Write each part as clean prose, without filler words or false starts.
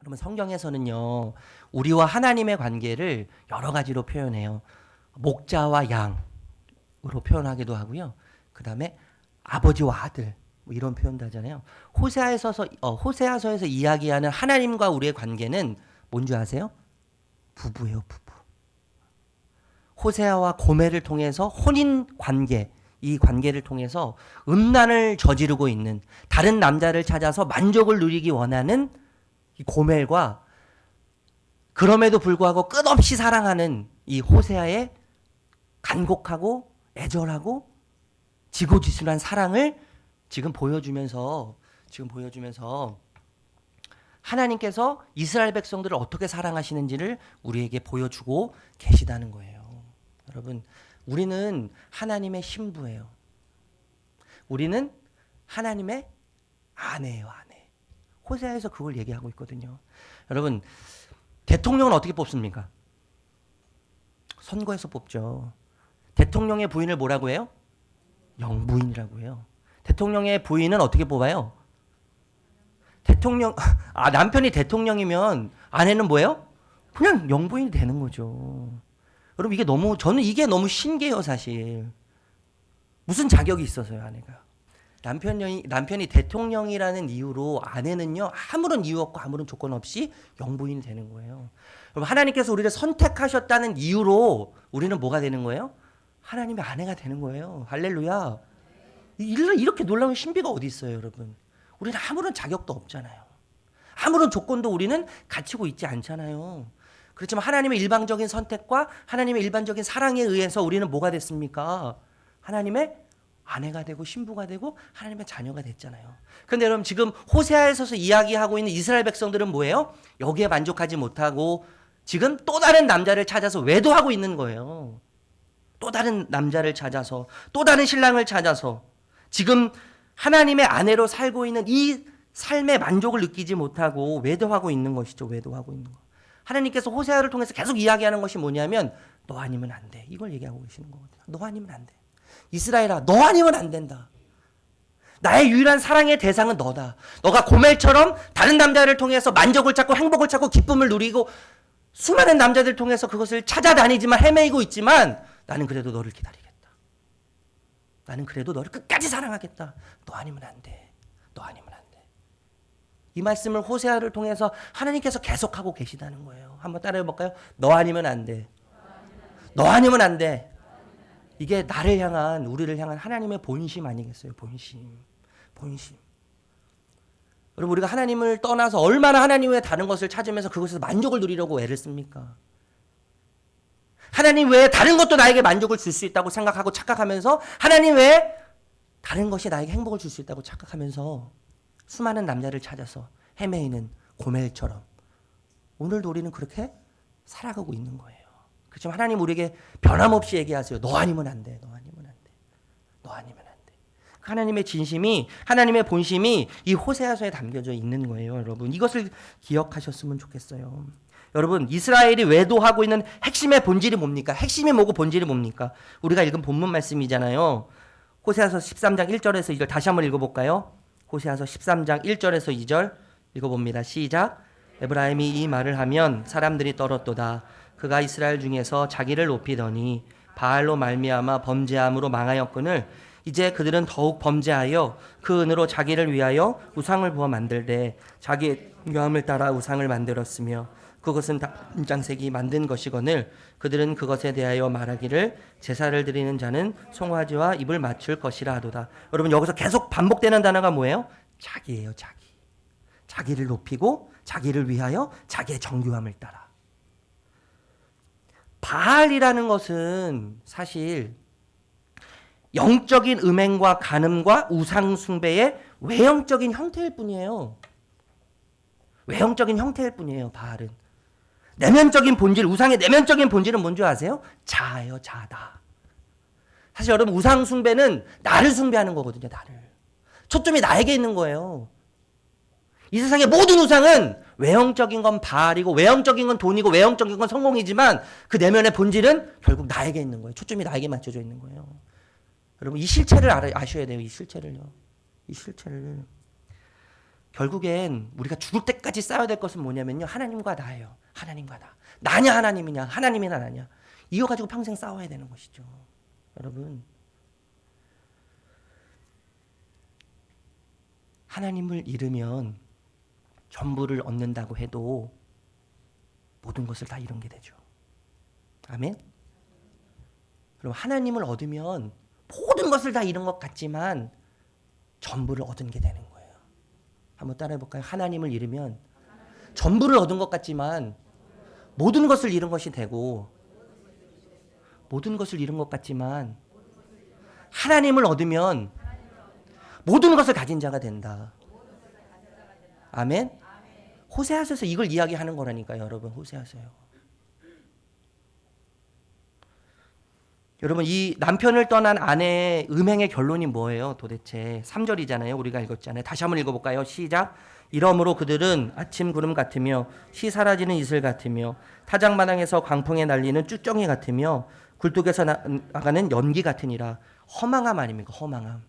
그러면 성경에서는요, 우리와 하나님의 관계를 여러 가지로 표현해요. 목자와 양으로 표현하기도 하고요. 그 다음에 아버지와 아들, 뭐 이런 표현도 하잖아요. 호세아서에서 이야기하는 하나님과 우리의 관계는 뭔지 아세요? 부부예요, 부부. 호세아와 고멜을 통해서 혼인 관계, 이 관계를 통해서 음란을 저지르고 있는, 다른 남자를 찾아서 만족을 누리기 원하는 이 고멜과 그럼에도 불구하고 끝없이 사랑하는 이 호세아의 간곡하고 애절하고 지고지순한 사랑을 지금 보여주면서 하나님께서 이스라엘 백성들을 어떻게 사랑하시는지를 우리에게 보여주고 계시다는 거예요. 여러분, 우리는 하나님의 신부예요. 우리는 하나님의 아내예요, 아내. 호세아에서 그걸 얘기하고 있거든요. 여러분, 대통령은 어떻게 뽑습니까? 선거에서 뽑죠. 대통령의 부인을 뭐라고 해요? 영부인이라고 해요. 대통령의 부인은 어떻게 뽑아요? 남편이 대통령이면 아내는 뭐예요? 그냥 영부인이 되는 거죠. 여러분, 저는 이게 너무 신기해요, 사실. 무슨 자격이 있어서요, 아내가. 남편이 대통령이라는 이유로 아내는요, 아무런 이유 없고 아무런 조건 없이 영부인이 되는 거예요. 여러분, 하나님께서 우리를 선택하셨다는 이유로 우리는 뭐가 되는 거예요? 하나님의 아내가 되는 거예요. 할렐루야. 이렇게 놀라운 신비가 어디 있어요, 여러분? 우리는 아무런 자격도 없잖아요. 아무런 조건도 우리는 갖추고 있지 않잖아요. 그렇지만 하나님의 일방적인 선택과 하나님의 일반적인 사랑에 의해서 우리는 뭐가 됐습니까? 하나님의 아내가 되고 신부가 되고 하나님의 자녀가 됐잖아요. 그런데 여러분, 지금 호세아에서 이야기하고 있는 이스라엘 백성들은 뭐예요? 여기에 만족하지 못하고 지금 또 다른 남자를 찾아서 외도하고 있는 거예요. 또 다른 남자를 찾아서, 또 다른 신랑을 찾아서 지금 하나님의 아내로 살고 있는 이 삶의 만족을 느끼지 못하고 외도하고 있는 것이죠. 외도하고 있는 거. 하나님께서 호세아를 통해서 계속 이야기하는 것이 뭐냐면, 너 아니면 안 돼. 이걸 얘기하고 계시는 거거든요. 너 아니면 안 돼. 이스라엘아, 너 아니면 안 된다. 나의 유일한 사랑의 대상은 너다. 너가 고멜처럼 다른 남자를 통해서 만족을 찾고 행복을 찾고 기쁨을 누리고 수많은 남자들 통해서 그것을 찾아다니지만 헤매이고 있지만, 나는 그래도 너를 기다리겠다. 나는 그래도 너를 끝까지 사랑하겠다. 너 아니면 안 돼. 너 아니면 안 돼. 이 말씀을 호세아를 통해서 하나님께서 계속하고 계시다는 거예요. 한번 따라해 볼까요? 너 아니면 안 돼. 너 아니면 안 돼. 이게 나를 향한, 우리를 향한 하나님의 본심 아니겠어요? 본심. 여러분, 우리가 하나님을 떠나서 얼마나 하나님 외에 다른 것을 찾으면서 그것에서 만족을 누리려고 애를 씁니까? 하나님 외에 다른 것도 나에게 만족을 줄 수 있다고 생각하고 착각하면서, 하나님 외에 다른 것이 나에게 행복을 줄 수 있다고 착각하면서 수많은 남자를 찾아서 헤매이는 고멜처럼 오늘도 우리는 그렇게 살아가고 있는 거예요. 그렇지만 하나님 우리에게 변함없이 얘기하세요. 너 아니면 안 돼. 너 아니면 안 돼. 너 아니면 안 돼. 하나님의 진심이, 하나님의 본심이 이 호세아서에 담겨져 있는 거예요, 여러분. 이것을 기억하셨으면 좋겠어요. 여러분, 이스라엘이 외도하고 있는 핵심의 본질이 뭡니까? 핵심이 뭐고 본질이 뭡니까? 우리가 읽은 본문 말씀이잖아요. 호세아서 13장 1절에서 2절 다시 한번 읽어볼까요? 호세아서 13장 1절에서 2절 읽어봅니다. 시작. 에브라임이 이 말을 하면 사람들이 떨었도다. 그가 이스라엘 중에서 자기를 높이더니 바알로 말미암아 범죄함으로 망하였거늘 이제 그들은 더욱 범죄하여 그 은으로 자기를 위하여 우상을 부어 만들되 자기의 영함을 따라 우상을 만들었으며 그것은 담장색이 만든 것이거늘 그들은 그것에 대하여 말하기를 제사를 드리는 자는 송아지와 입을 맞출 것이라 하도다. 여러분, 여기서 계속 반복되는 단어가 뭐예요? 자기예요. 자기. 자기를 높이고 자기를 위하여 자기의 정교함을 따라. 바알이라는 것은 사실 영적인 음행과 간음과 우상 숭배의 외형적인 형태일 뿐이에요. 외형적인 형태일 뿐이에요, 바알은. 내면적인 본질, 우상의 내면적인 본질은 뭔지 아세요? 자아예요, 자아다. 사실 여러분, 우상 숭배는 나를 숭배하는 거거든요, 나를. 초점이 나에게 있는 거예요. 이 세상의 모든 우상은 외형적인 건 바알이고 외형적인 건 돈이고 외형적인 건 성공이지만 그 내면의 본질은 결국 나에게 있는 거예요. 초점이 나에게 맞춰져 있는 거예요. 여러분, 이 실체를 아셔야 돼요. 이 실체를요. 이 실체를. 결국엔 우리가 죽을 때까지 싸워야 될 것은 뭐냐면요. 하나님과 나예요. 하나님과 나. 나냐 하나님이냐, 하나님이나 나냐. 이거 가지고 평생 싸워야 되는 것이죠. 여러분, 하나님을 잃으면 전부를 얻는다고 해도 모든 것을 다 잃은 게 되죠. 아멘? 그럼 하나님을 얻으면 모든 것을 다 잃은 것 같지만 전부를 얻은 게 되는 거예요. 한번 따라해 볼까요? 하나님을 잃으면 전부를 얻은 것 같지만 모든 것을 잃은 것이 되고, 모든 것을 잃은 것 같지만 하나님을 얻으면 모든 것을 가진 자가 된다. 아멘? 호세아서에서 이걸 이야기하는 거라니까요. 여러분, 호세아서요. 여러분, 이 남편을 떠난 아내의 음행의 결론이 뭐예요? 도대체 3절이잖아요. 우리가 읽었잖아요. 다시 한번 읽어볼까요? 시작. 이러므로 그들은 아침 구름 같으며 시 사라지는 이슬 같으며 타작마당에서 광풍에 날리는 쭈쩡이 같으며 굴뚝에서 나가는 연기 같으니라. 허망함 아닙니까? 허망함.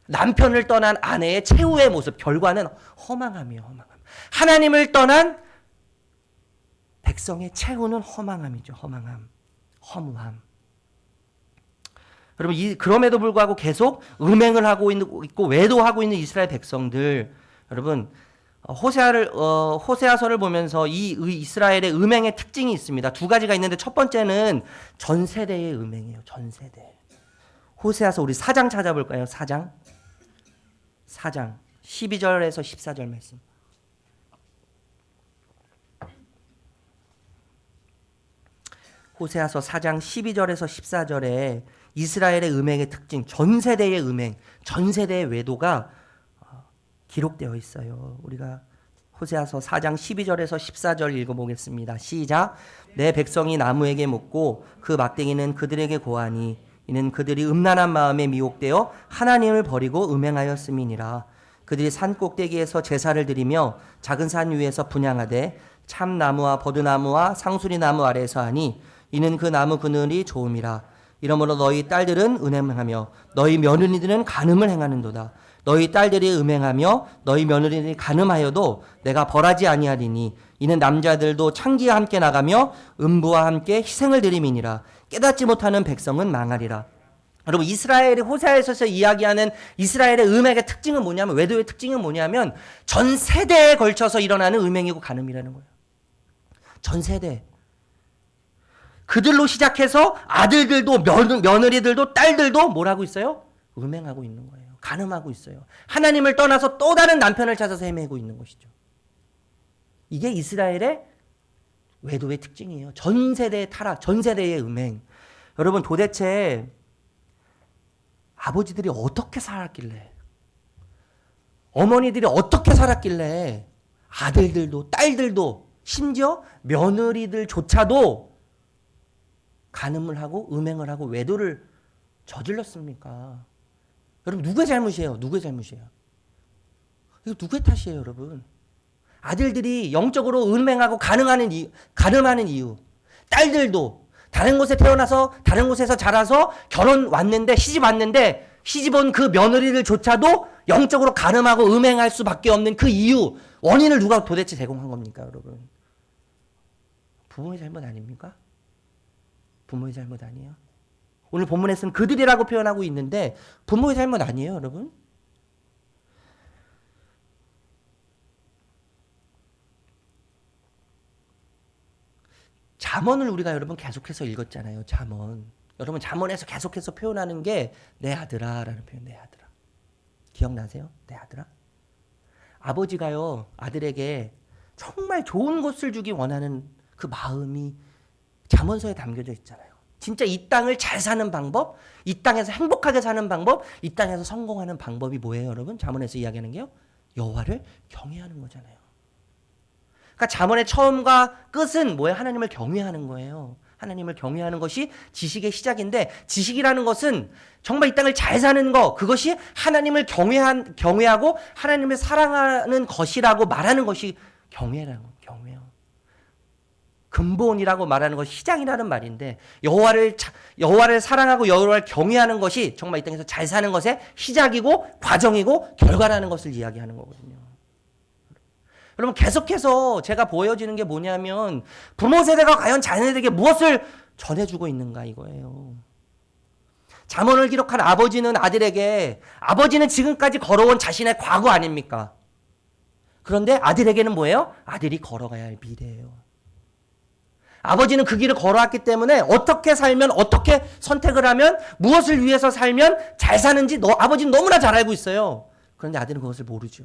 남편을 떠난 아내의 최후의 모습, 결과는 허망함이에요. 허망함. 하나님을 떠난 백성의 최후는 허망함이죠. 허망함, 허무함. 여러분, 그럼에도 불구하고 계속 음행을 하고 있고 외도하고 있는 이스라엘 백성들, 여러분, 호세아서를 보면서 이 이스라엘의 음행의 특징이 있습니다. 두 가지가 있는데 첫 번째는 전 세대의 음행이에요. 전 세대. 호세아서 우리 4장 찾아볼까요? 4장 12절에서 14절 말씀. 호세아서 4장 12절에서 14절에 이스라엘의 음행의 특징, 전 세대의 음행, 전 세대의 외도가 기록되어 있어요. 우리가 호세아서 4장 12절에서 14절 읽어보겠습니다. 시작. 내 백성이 나무에게 묻고 그 막대기는 그들에게 고하니 이는 그들이 음란한 마음에 미혹되어 하나님을 버리고 음행하였음이니라. 그들이 산 꼭대기에서 제사를 드리며 작은 산 위에서 분향하되 참나무와 버드나무와 상수리나무 아래에서 하니 이는 그 나무 그늘이 좋음이라. 이러므로 너희 딸들은 은행하며 너희 며느리들은 간음을 행하는도다. 너희 딸들이 음행하며 너희 며느리들이 간음하여도 내가 벌하지 아니하리니 이는 남자들도 창기와 함께 나가며 음부와 함께 희생을 드림이니라. 깨닫지 못하는 백성은 망하리라. 여러분, 이스라엘이 호세아에서 이야기하는 이스라엘의 음행의 특징은 뭐냐면, 외도의 특징은 뭐냐면 전 세대에 걸쳐서 일어나는 음행이고 간음이라는 거예요. 전 세대. 그들로 시작해서 아들들도 며느리들도 딸들도 뭘 하고 있어요? 음행하고 있는 거예요. 간음하고 있어요. 하나님을 떠나서 또 다른 남편을 찾아서 헤매고 있는 것이죠. 이게 이스라엘의 외도의 특징이에요. 전 세대의 타락, 전 세대의 음행. 여러분, 도대체 아버지들이 어떻게 살았길래, 어머니들이 어떻게 살았길래 아들들도 딸들도 심지어 며느리들조차도 간음을 하고 음행을 하고 외도를 저질렀습니까? 여러분, 누구의 잘못이에요? 누구의 잘못이에요? 이거 누구의 탓이에요, 여러분? 아들들이 영적으로 음행하고 간음하는 이유. 딸들도 다른 곳에 태어나서 다른 곳에서 자라서 결혼 왔는데, 시집 왔는데 시집 온 그 며느리들조차도 영적으로 간음하고 음행할 수밖에 없는 그 이유, 원인을 누가 도대체 제공한 겁니까, 여러분? 부모의 잘못 아닙니까? 부모의 잘못 아니에요? 오늘 본문에서는 그들이라고 표현하고 있는데 부모의 잘못 아니에요, 여러분? 잠언을 우리가 여러분 계속해서 읽었잖아요. 잠언. 여러분, 잠언에서 계속해서 표현하는 게 내 아들아 라는 표현. 내 아들아. 기억나세요? 내 아들아. 아버지가요, 아들에게 정말 좋은 것을 주기 원하는 그 마음이 잠언서에 담겨져 있잖아요. 진짜 이 땅을 잘 사는 방법, 이 땅에서 행복하게 사는 방법, 이 땅에서 성공하는 방법이 뭐예요, 여러분? 잠언에서 이야기하는 게요, 여호와를 경외하는 거잖아요. 그러니까 잠언의 처음과 끝은 뭐예요? 하나님을 경외하는 거예요. 하나님을 경외하는 것이 지식의 시작인데, 지식이라는 것은 정말 이 땅을 잘 사는 거, 그것이 하나님을 경외하고 하나님을 사랑하는 것이라고 말하는 것이 경외라는 거예요. 경외요. 근본이라고 말하는 것이 시작이라는 말인데, 여호와를 사랑하고 여호와를 경외하는 것이 정말 이 땅에서 잘 사는 것의 시작이고 과정이고 결과라는 것을 이야기하는 거거든요. 여러분 계속해서 제가 보여지는 게 뭐냐면 부모 세대가 과연 자녀들에게 무엇을 전해주고 있는가 이거예요. 잠언을 기록한 아버지는 아들에게 아버지는 지금까지 걸어온 자신의 과거 아닙니까? 그런데 아들에게는 뭐예요? 아들이 걸어가야 할 미래예요. 아버지는 그 길을 걸어왔기 때문에 어떻게 살면 어떻게 선택을 하면 무엇을 위해서 살면 잘 사는지 아버지는 너무나 잘 알고 있어요. 그런데 아들은 그것을 모르죠.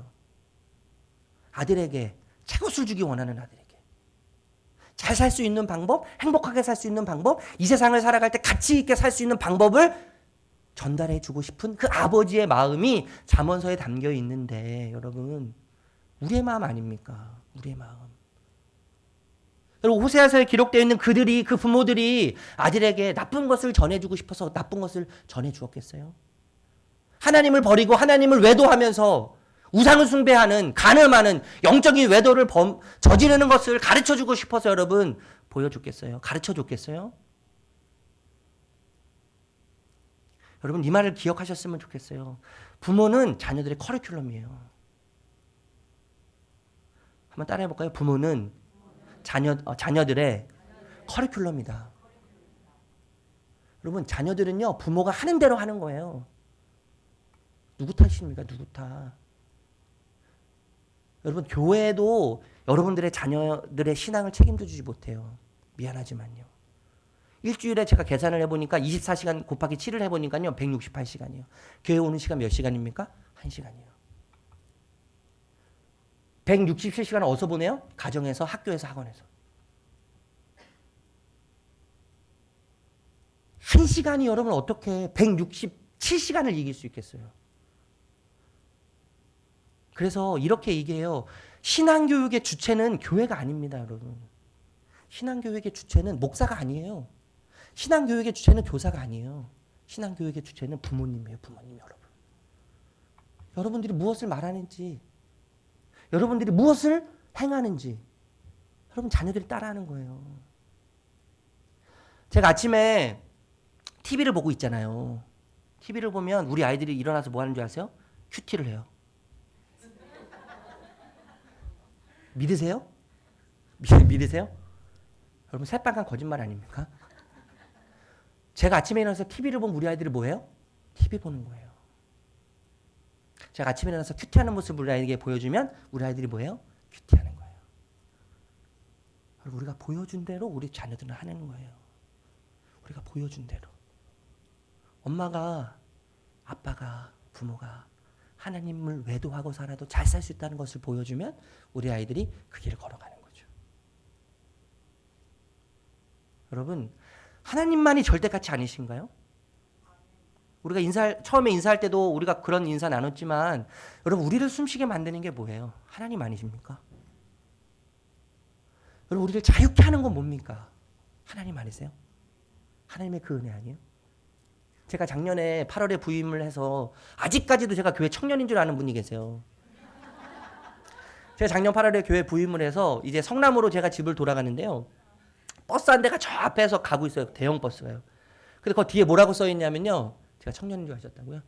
아들에게 최고를 주기 원하는 아들에게 잘 살 수 있는 방법, 행복하게 살 수 있는 방법, 이 세상을 살아갈 때 가치 있게 살 수 있는 방법을 전달해 주고 싶은 그 아버지의 마음이 잠언서에 담겨 있는데 여러분 우리의 마음 아닙니까? 우리의 마음. 여러분 호세아서에 기록되어 있는 그들이 그 부모들이 아들에게 나쁜 것을 전해주고 싶어서 나쁜 것을 전해주었겠어요? 하나님을 버리고 하나님을 외도하면서 우상을 숭배하는 간음하는 영적인 외도를 저지르는 것을 가르쳐주고 싶어서 여러분 보여줬겠어요? 가르쳐줬겠어요? 여러분 이 말을 기억하셨으면 좋겠어요. 부모는 자녀들의 커리큘럼이에요. 한번 따라해볼까요? 부모는 자녀들의 커리큘럼이다. 여러분 자녀들은요 부모가 하는 대로 하는 거예요. 누구 탓입니까? 누구 탓. 여러분 교회도 여러분들의 자녀들의 신앙을 책임져 주지 못해요. 미안하지만요. 일주일에 제가 계산을 해보니까 24시간 곱하기 7을 해보니까요 168시간이에요. 교회 오는 시간 몇 시간입니까? 1시간이에요. 167시간을 어디서 보내요? 가정에서, 학교에서, 학원에서. 1시간이 여러분 어떻게 167시간을 이길 수 있겠어요? 그래서 이렇게 얘기해요. 신앙교육의 주체는 교회가 아닙니다, 여러분. 신앙교육의 주체는 목사가 아니에요. 신앙교육의 주체는 교사가 아니에요. 신앙교육의 주체는 부모님이에요, 부모님 여러분. 여러분들이 무엇을 말하는지, 여러분들이 무엇을 행하는지, 여러분 자녀들이 따라하는 거예요. 제가 아침에 TV를 보고 있잖아요. TV를 보면 우리 아이들이 일어나서 뭐 하는 줄 아세요? 큐티를 해요. 믿으세요? 믿으세요? 여러분 새빨간 거짓말 아닙니까? 제가 아침에 일어나서 TV를 보면 우리 아이들이 뭐예요? TV 보는 거예요. 제가 아침에 일어나서 큐티하는 모습을 우리 아이에게 보여주면 우리 아이들이 뭐예요? 큐티하는 거예요. 우리가 보여준 대로 우리 자녀들은 하는 거예요. 우리가 보여준 대로. 엄마가, 아빠가, 부모가 하나님을 외도하고 살아도 잘 살 수 있다는 것을 보여주면 우리 아이들이 그 길을 걸어가는 거죠. 여러분, 하나님만이 절대가치 아니신가요? 우리가 처음에 인사할 때도 우리가 그런 인사 나눴지만 여러분 우리를 숨쉬게 만드는 게 뭐예요? 하나님 아니십니까? 여러분 우리를 자유케 하는 건 뭡니까? 하나님 아니세요? 하나님의 그 은혜 아니에요? 제가 작년에 8월에 부임을 해서 아직까지도 제가 교회 청년인 줄 아는 분이 계세요. 제가 작년 8월에 교회 부임을 해서 이제 성남으로 제가 집을 돌아가는데요. 버스 한 대가 저 앞에서 가고 있어요. 대형 버스가요. 근데 그 뒤에 뭐라고 써 있냐면요. 제가 청년인 줄 아셨다고요?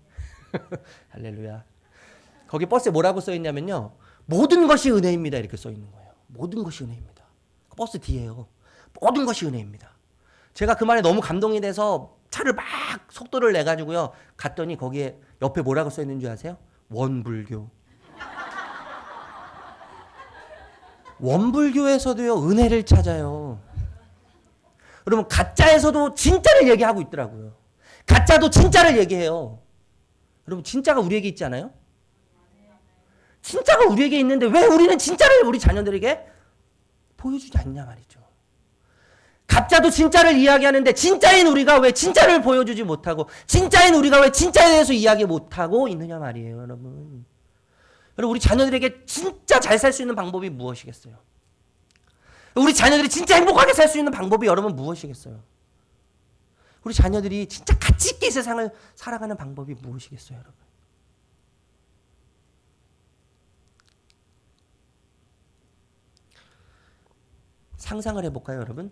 할렐루야. 거기 버스에 뭐라고 써 있냐면요. 모든 것이 은혜입니다. 이렇게 써 있는 거예요. 모든 것이 은혜입니다. 버스 뒤에요. 모든 것이 은혜입니다. 제가 그 말에 너무 감동이 돼서 차를 막 속도를 내가지고요. 갔더니 거기에 옆에 뭐라고 써 있는 줄 아세요? 원불교. 원불교에서도요. 은혜를 찾아요. 여러분 가짜에서도 진짜를 얘기하고 있더라고요. 가짜도 진짜를 얘기해요. 여러분 진짜가 우리에게 있지 않아요? 진짜가 우리에게 있는데 왜 우리는 진짜를 우리 자녀들에게 보여주지 않냐 말이죠. 가짜도 진짜를 이야기하는데 진짜인 우리가 왜 진짜를 보여주지 못하고 진짜인 우리가 왜 진짜에 대해서 이야기 못하고 있느냐 말이에요. 여러분 우리 자녀들에게 진짜 잘 살 수 있는 방법이 무엇이겠어요? 우리 자녀들이 진짜 행복하게 살 수 있는 방법이 여러분 무엇이겠어요? 우리 자녀들이 진짜 가치 있게 이 세상을 살아가는 방법이 무엇이겠어요, 여러분? 상상을 해볼까요, 여러분?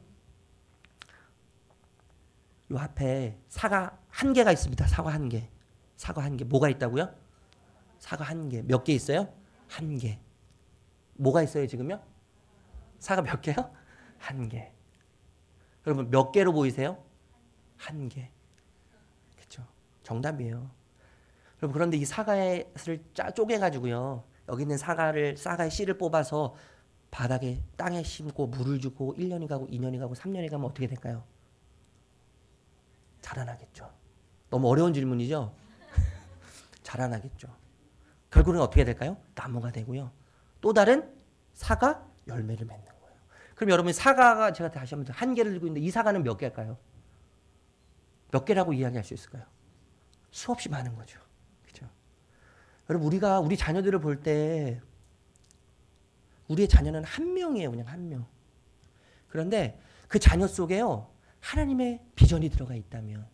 요 앞에 사과 한 개가 있습니다. 사과 한 개. 사과 한 개. 뭐가 있다고요? 사과 한 개. 몇 개 있어요? 한 개. 뭐가 있어요 지금요? 사과 몇 개요? 한 개. 여러분 몇 개로 보이세요? 한 개. 그렇죠? 정답이에요. 여러분 그런데 이 사과를 쪼개가지고요. 여기 있는 사과의 씨를 뽑아서 바닥에 땅에 심고 물을 주고 1년이 가고 2년이 가고 3년이 가면 어떻게 될까요? 자라나겠죠. 너무 어려운 질문이죠? 자라나겠죠. 결국은 어떻게 될까요? 나무가 되고요. 또 다른 사과 열매를 맺는 거예요. 그럼 여러분 사과가 제가 다시 한번 한 개를 들고 있는데 이 사과는 몇 개일까요? 몇 개라고 이야기할 수 있을까요? 수없이 많은 거죠. 그렇죠? 여러분 우리가 우리 자녀들을 볼 때 우리의 자녀는 한 명이에요. 그냥 한 명. 그런데 그 자녀 속에요. 하나님의 비전이 들어가 있다면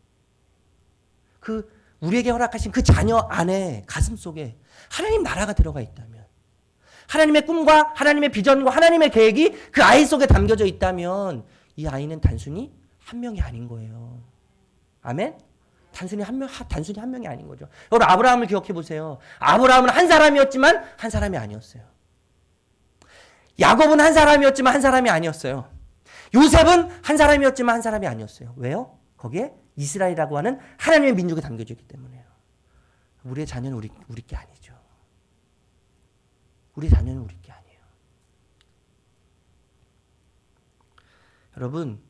그 우리에게 허락하신 그 자녀 안에 가슴 속에 하나님 나라가 들어가 있다면 하나님의 꿈과 하나님의 비전과 하나님의 계획이 그 아이 속에 담겨져 있다면 이 아이는 단순히 한 명이 아닌 거예요. 아멘? 단순히 한 명이 아닌 거죠. 여러분 아브라함을 기억해 보세요. 아브라함은 한 사람이었지만 한 사람이 아니었어요. 야곱은 한 사람이었지만 한 사람이 아니었어요. 요셉은 한 사람이었지만 한 사람이 아니었어요. 왜요? 거기에 이스라엘이라고 하는 하나님의 민족이 담겨져 있기 때문에요. 우리의 자녀는 우리 게 아니죠. 우리 자녀는 우리 게 아니에요. 여러분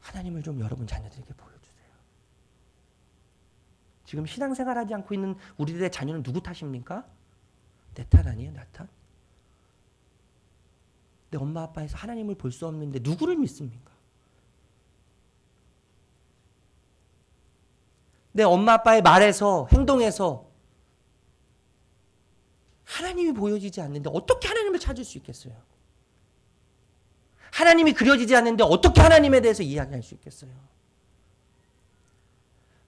하나님을 좀 여러분 자녀들에게 보여주세요. 지금 신앙생활하지 않고 있는 우리들의 자녀는 누구 탓입니까? 내 탓 아니에요? 나 탓? 내 엄마 아빠에서 하나님을 볼 수 없는데 누구를 믿습니까? 내 엄마 아빠의 말에서 행동에서 하나님이 보여지지 않는데 어떻게 하나님을 찾을 수 있겠어요? 하나님이 그려지지 않는데 어떻게 하나님에 대해서 이야기할 수 있겠어요?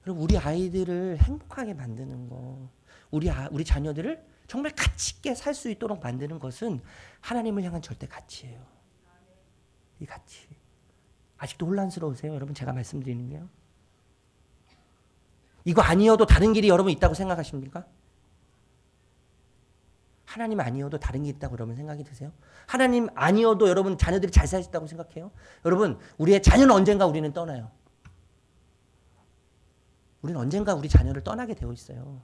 그럼 우리 아이들을 행복하게 만드는 거, 우리 자녀들을 정말 가치 있게 살 수 있도록 만드는 것은 하나님을 향한 절대 가치예요. 이 가치. 아직도 혼란스러우세요? 여러분 제가 말씀드리는 게요. 이거 아니어도 다른 길이 여러분 있다고 생각하십니까? 하나님 아니어도 다른 게 있다고 여러분 생각이 드세요? 하나님 아니어도 여러분 자녀들이 잘 살 수 있다고 생각해요? 여러분 우리의 자녀는 언젠가 우리는 떠나요. 우리는 언젠가 우리 자녀를 떠나게 되어 있어요.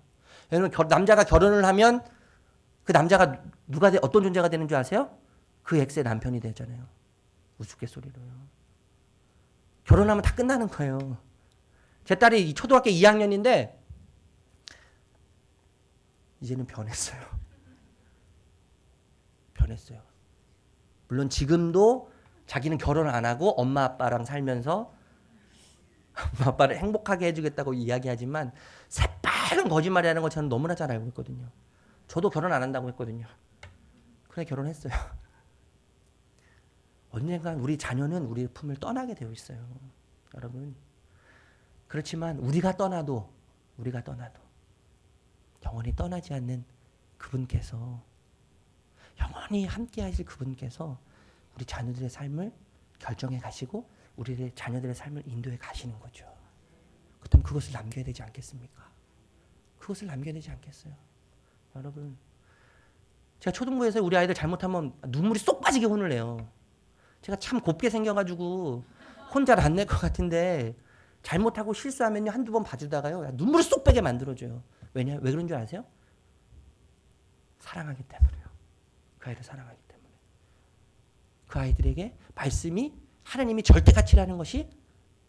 여러분 남자가 결혼을 하면 그 남자가 어떤 존재가 되는 줄 아세요? 그 엑스의 남편이 되잖아요. 우스갯소리로요. 결혼하면 다 끝나는 거예요. 제 딸이 초등학교 2학년인데 이제는 변했어요. 변했어요. 물론 지금도 자기는 결혼 안 하고 엄마 아빠랑 살면서 엄마 아빠를 행복하게 해주겠다고 이야기하지만 새빨간 거짓말이라는 거 저는 너무나 잘 알고 있거든요. 저도 결혼 안 한다고 했거든요. 그래 결혼했어요. 언젠간 우리 자녀는 우리의 품을 떠나게 되어 있어요. 여러분. 그렇지만 우리가 떠나도 영원히 떠나지 않는 그분께서 영원히 함께 하실 그분께서 우리 자녀들의 삶을 결정해 가시고 우리의 자녀들의 삶을 인도해 가시는 거죠. 그렇다면 그것을 남겨야 되지 않겠습니까? 그것을 남겨야 되지 않겠어요? 여러분 제가 초등부에서 우리 아이들 잘못하면 눈물이 쏙 빠지게 혼을 내요. 제가 참 곱게 생겨가지고 혼 잘 안 낼 것 같은데 잘못하고 실수하면요 한두 번 봐주다가요 눈물을 쏙 빼게 만들어줘요. 왜 그런 줄 아세요? 사랑하기 때문에요. 그 아이를 사랑하기 때문에. 그 아이들에게 말씀이 하나님이 절대가치라는 것이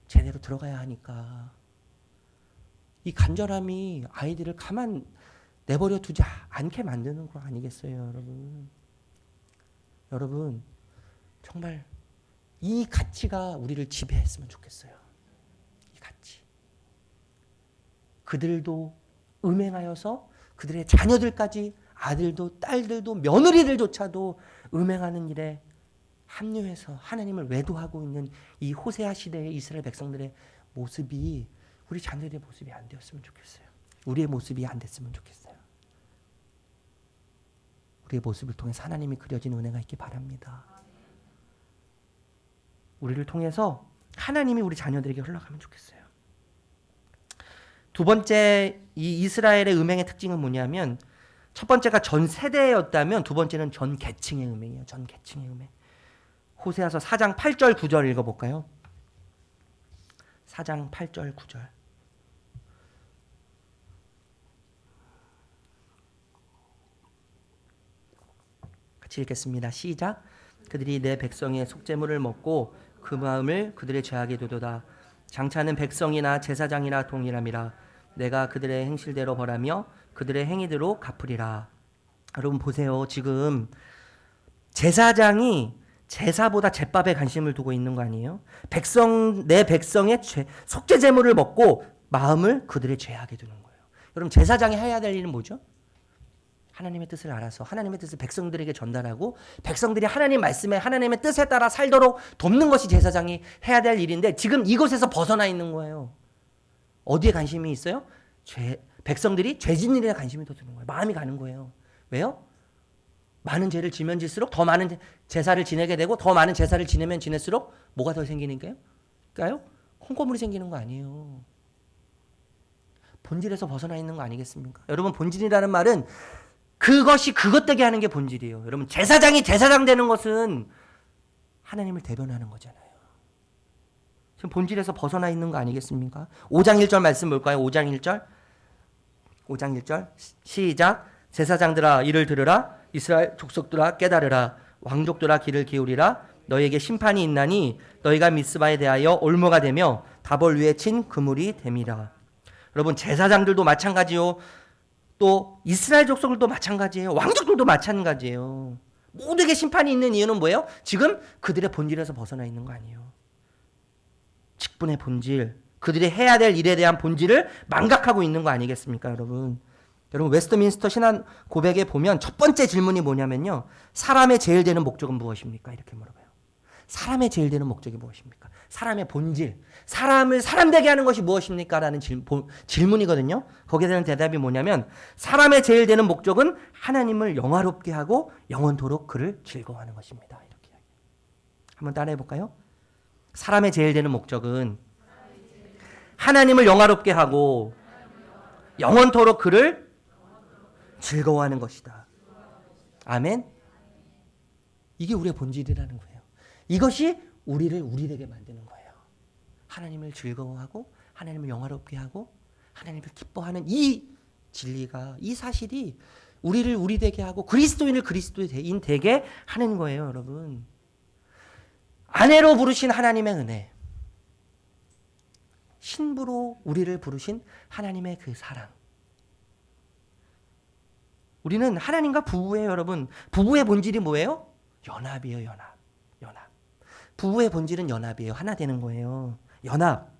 제대로 들어가야 하니까 이 간절함이 아이들을 가만 내버려 두지 않게 만드는 거 아니겠어요, 여러분? 여러분 정말 이 가치가 우리를 지배했으면 좋겠어요. 이 가치. 그들도 음행하여서 그들의 자녀들까지 아들도 딸들도 며느리들조차도 음행하는 일에 합류해서 하나님을 외도하고 있는 이 호세아 시대의 이스라엘 백성들의 모습이 우리 자녀들의 모습이 안 되었으면 좋겠어요. 우리의 모습이 안 됐으면 좋겠어요. 우리의 모습을 통해서 하나님이 그려진 은혜가 있기 바랍니다. 우리를 통해서 하나님이 우리 자녀들에게 흘러가면 좋겠어요. 두 번째 이 이스라엘의 음행의 특징은 뭐냐면 첫 번째가 전 세대였다면 두 번째는 전 계층의 음행이에요. 전 계층의 음행. 호세아서 4장 8절 9절 읽어볼까요? 4장 8절 9절. 같이 읽겠습니다. 시작. 그들이 내 백성의 속죄물을 먹고 그 마음을 그들의 죄악에 두도다. 장차는 백성이나 제사장이나 동일함이라. 내가 그들의 행실대로 벌하며 그들의 행위대로 갚으리라. 여러분 보세요. 지금 제사장이 제사보다 제밥에 관심을 두고 있는 거 아니에요? 내 백성의 속죄 제물을 먹고 마음을 그들의 죄악에 두는 거예요. 여러분 제사장이 해야 될 일은 뭐죠? 하나님의 뜻을 알아서 하나님의 뜻을 백성들에게 전달하고 백성들이 하나님 말씀에 하나님의 뜻에 따라 살도록 돕는 것이 제사장이 해야 될 일인데 지금 이곳에서 벗어나 있는 거예요. 어디에 관심이 있어요? 백성들이 죄 짓는 일에 관심이 더 드는 거예요. 마음이 가는 거예요. 왜요? 많은 죄를 지면 질수록 더 많은 제사를 지내게 되고 더 많은 제사를 지내면 지낼수록 뭐가 더 생기는가요? 콩고물이 생기는 거 아니에요. 본질에서 벗어나 있는 거 아니겠습니까? 여러분 본질이라는 말은 그것이 그것 되게 하는 게 본질이에요. 여러분 제사장이 제사장 되는 것은 하나님을 대변하는 거잖아요. 지금 본질에서 벗어나 있는 거 아니겠습니까? 5장 1절 말씀 볼까요? 5장 1절. 5장 1절 시작. 제사장들아 이를 들으라. 이스라엘 족속들아 깨달으라. 왕족들아 귀를 기울이라. 너희에게 심판이 있나니 너희가 미스바에 대하여 올무가 되며 다볼 위에 친 그물이 됨이라. 여러분 제사장들도 마찬가지요. 또 이스라엘 족속들도 마찬가지예요. 왕족들도 마찬가지예요. 모두에게 심판이 있는 이유는 뭐예요? 지금 그들의 본질에서 벗어나 있는 거 아니에요. 직분의 본질, 그들이 해야 될 일에 대한 본질을 망각하고 있는 거 아니겠습니까, 여러분? 여러분 웨스트민스터 신앙 고백에 보면 첫 번째 질문이 뭐냐면요. 사람의 제일 되는 목적은 무엇입니까? 이렇게 물어봐요. 사람의 제일 되는 목적이 무엇입니까? 사람의 본질, 사람을 사람되게 하는 것이 무엇입니까? 라는 질문이거든요. 거기에 대한 대답이 뭐냐면 사람의 제일 되는 목적은 하나님을 영화롭게 하고 영원토록 그를 즐거워하는 것입니다. 이렇게 한번 따라해 볼까요? 사람의 제일 되는 목적은 하나님을 영화롭게 하고 영원토록 그를 즐거워하는 것이다. 아멘. 이게 우리의 본질이라는 거예요. 이것이 우리를 우리되게 만드는 거예요. 하나님을 즐거워하고 하나님을 영화롭게 하고 하나님을 기뻐하는 이 진리가, 이 사실이 우리를 우리되게 하고 그리스도인을 그리스도인 되게 하는 거예요, 여러분. 아내로 부르신 하나님의 은혜, 신부로 우리를 부르신 하나님의 그 사랑. 우리는 하나님과 부부예요, 여러분. 부부의 본질이 뭐예요? 연합이에요, 연합. 부부의 본질은 연합이에요. 하나 되는 거예요. 연합.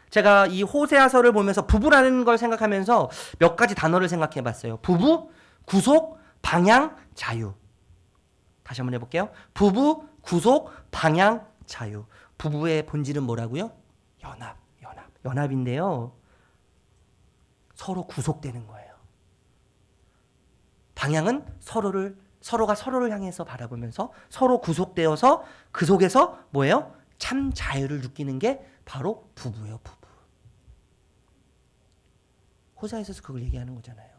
제가 이 호세아서를 보면서 부부라는 걸 생각하면서 몇 가지 단어를 생각해 봤어요. 부부, 구속, 방향, 자유. 다시 한번 해볼게요. 부부, 구속, 방향, 자유. 부부의 본질은 뭐라고요? 연합인데요. 서로 구속되는 거예요. 방향은 서로가 서로를 향해서 바라보면서 서로 구속되어서 그 속에서 뭐예요? 참 자유를 느끼는 게 바로 부부예요, 부부. 호세아에서 그걸 얘기하는 거잖아요.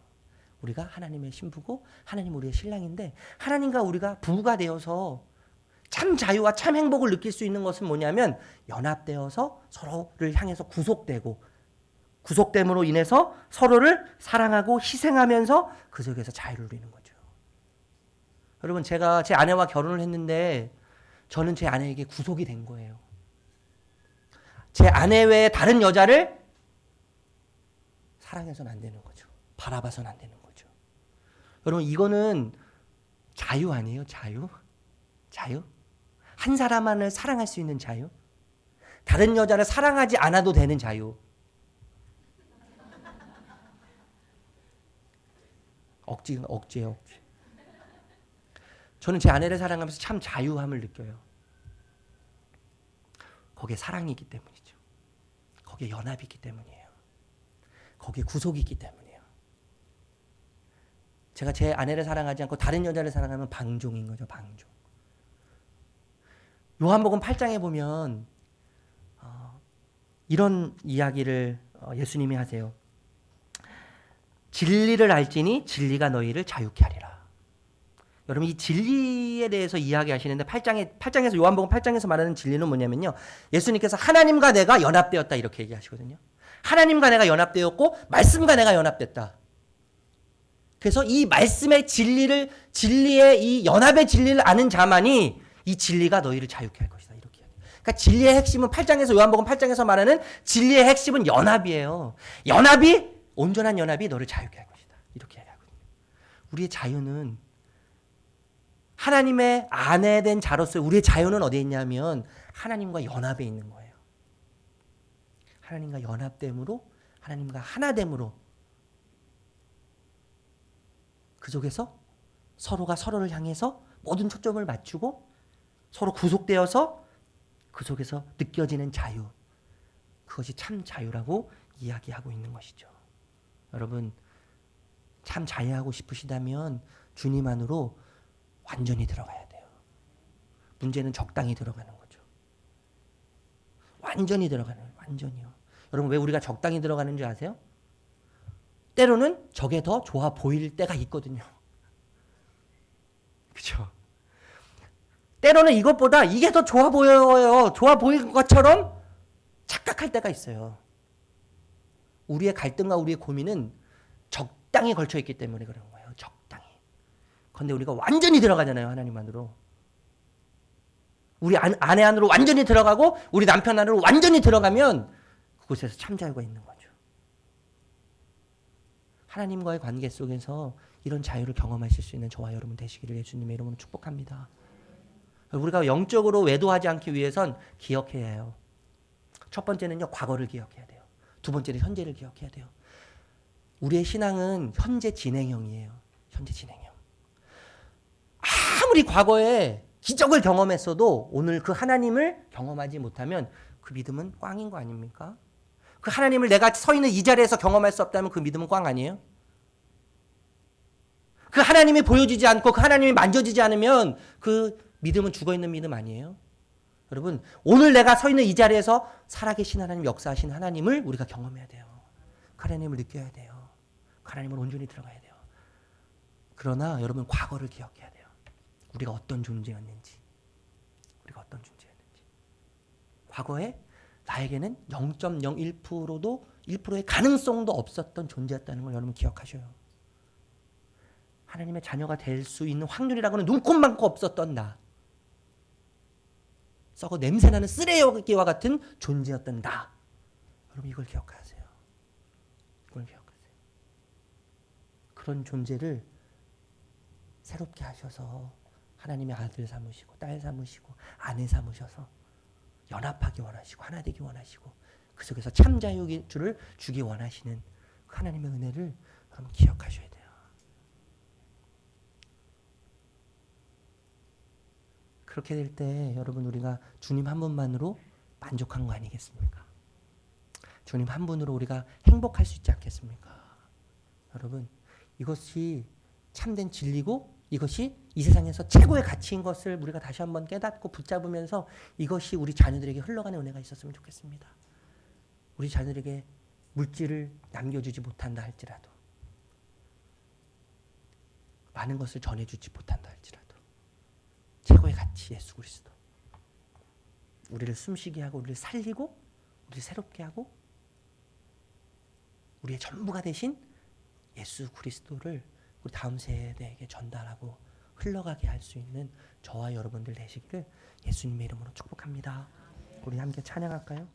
우리가 하나님의 신부고 하나님 우리의 신랑인데 하나님과 우리가 부부가 되어서 참 자유와 참 행복을 느낄 수 있는 것은 뭐냐면 연합되어서 서로를 향해서 구속됨으로 인해서 서로를 사랑하고 희생하면서 그 속에서 자유를 누리는 거죠. 여러분 제가 제 아내와 결혼을 했는데 저는 제 아내에게 구속이 된 거예요. 제 아내 외에 다른 여자를 사랑해서는 안 되는 거죠. 바라봐서는 안 되는 거죠. 여러분 이거는 자유 아니에요? 자유? 한 사람만을 사랑할 수 있는 자유? 다른 여자를 사랑하지 않아도 되는 자유? 억지예요. 저는 제 아내를 사랑하면서 참 자유함을 느껴요. 거기에 사랑이 있기 때문이죠. 거기에 연합이 있기 때문이에요. 거기에 구속이 있기 때문이에요. 제가 제 아내를 사랑하지 않고 다른 여자를 사랑하면 방종인 거죠. 방종. 요한복음 8장에 보면 이런 이야기를 예수님이 하세요. 진리를 알지니 진리가 너희를 자유케 하리라. 여러분 이 진리에 대해서 이야기하시는데 8장에서 요한복음 8장에서 말하는 진리는 뭐냐면요. 예수님께서 하나님과 내가 연합되었다 이렇게 얘기하시거든요. 하나님과 내가 연합되었고 말씀과 내가 연합됐다. 그래서 이 말씀의 진리의 이 연합의 진리를 아는 자만이 이 진리가 너희를 자유케 할 것이다. 이렇게 이야기해요. 그러니까 진리의 핵심은 요한복음 8장에서 말하는 진리의 핵심은 연합이에요. 온전한 연합이 너를 자유케 할 것이다. 이렇게 이야기하거든요. 우리의 자유는 하나님의 아내 된 자로서 우리의 자유는 어디에 있냐면 하나님과 연합에 있는 거예요. 하나님과 연합됨으로 하나님과 하나됨으로 그 속에서 서로가 서로를 향해서 모든 초점을 맞추고 서로 구속되어서 그 속에서 느껴지는 자유. 그것이 참 자유라고 이야기하고 있는 것이죠. 여러분 참 자유하고 싶으시다면 주님 안으로 완전히 들어가야 돼요. 문제는 적당히 들어가는 거죠. 완전히요. 여러분 왜 우리가 적당히 들어가는 줄 아세요? 때로는 저게 더 좋아 보일 때가 있거든요. 그렇죠? 때로는 이것보다 이게 더 좋아 보여요. 좋아 보일 것처럼 착각할 때가 있어요. 우리의 갈등과 우리의 고민은 적당히 걸쳐 있기 때문에 그런 거예요. 적당히. 그런데 우리가 완전히 들어가잖아요. 하나님 안으로. 우리 아내 안으로 완전히 들어가고 우리 남편 안으로 완전히 들어가면 그곳에서 참 자유가 있는 거죠. 하나님과의 관계 속에서 이런 자유를 경험하실 수 있는 저와 여러분 되시기를 예수님의 이름으로 축복합니다. 우리가 영적으로 외도하지 않기 위해선 기억해야 해요. 첫 번째는요, 과거를 기억해야 돼요. 두 번째는 현재를 기억해야 돼요. 우리의 신앙은 현재 진행형이에요. 현재 진행형. 아무리 과거에 기적을 경험했어도 오늘 그 하나님을 경험하지 못하면 그 믿음은 꽝인 거 아닙니까? 그 하나님을 내가 서 있는 이 자리에서 경험할 수 없다면 그 믿음은 꽝 아니에요? 그 하나님이 보여지지 않고 그 하나님이 만져지지 않으면 그 믿음은 죽어있는 믿음 아니에요? 여러분 오늘 내가 서 있는 이 자리에서 살아계신 하나님, 역사하신 하나님을 우리가 경험해야 돼요. 그 하나님을 느껴야 돼요. 그 하나님을 온전히 들어가야 돼요. 그러나 여러분 과거를 기억해야 돼요. 우리가 어떤 존재였는지. 과거에 나에게는 0.01%도 1%의 가능성도 없었던 존재였다는 걸 여러분 기억하셔요. 하나님의 자녀가 될 수 있는 확률이라고는 눈꼽만큼 없었던 나. 썩어 냄새나는 쓰레기와 같은 존재였던 나. 여러분 이걸 기억하세요. 그런 존재를 새롭게 하셔서 하나님의 아들 삼으시고 딸 삼으시고 아내 삼으셔서 연합하기 원하시고 하나 되기 원하시고 그 속에서 참 자유를 주기 원하시는 그 하나님의 은혜를 여러분 기억하셔야 돼요. 그렇게 될 때 여러분 우리가 주님 한 분만으로 만족한 거 아니겠습니까? 주님 한 분으로 우리가 행복할 수 있지 않겠습니까? 여러분 이것이 참된 진리고 이것이 이 세상에서 최고의 가치인 것을 우리가 다시 한번 깨닫고 붙잡으면서 이것이 우리 자녀들에게 흘러가는 은혜가 있었으면 좋겠습니다. 우리 자녀들에게 물질을 남겨주지 못한다 할지라도 많은 것을 전해주지 못한다 할지라도 최고의 가치 예수 그리스도 우리를 숨쉬게 하고 우리를 살리고 우리를 새롭게 하고 우리의 전부가 되신 예수 그리스도를 우리 다음 세대에게 전달하고 흘러가게 할 수 있는 저와 여러분들 되시기를 예수님의 이름으로 축복합니다. 우리 함께 찬양할까요?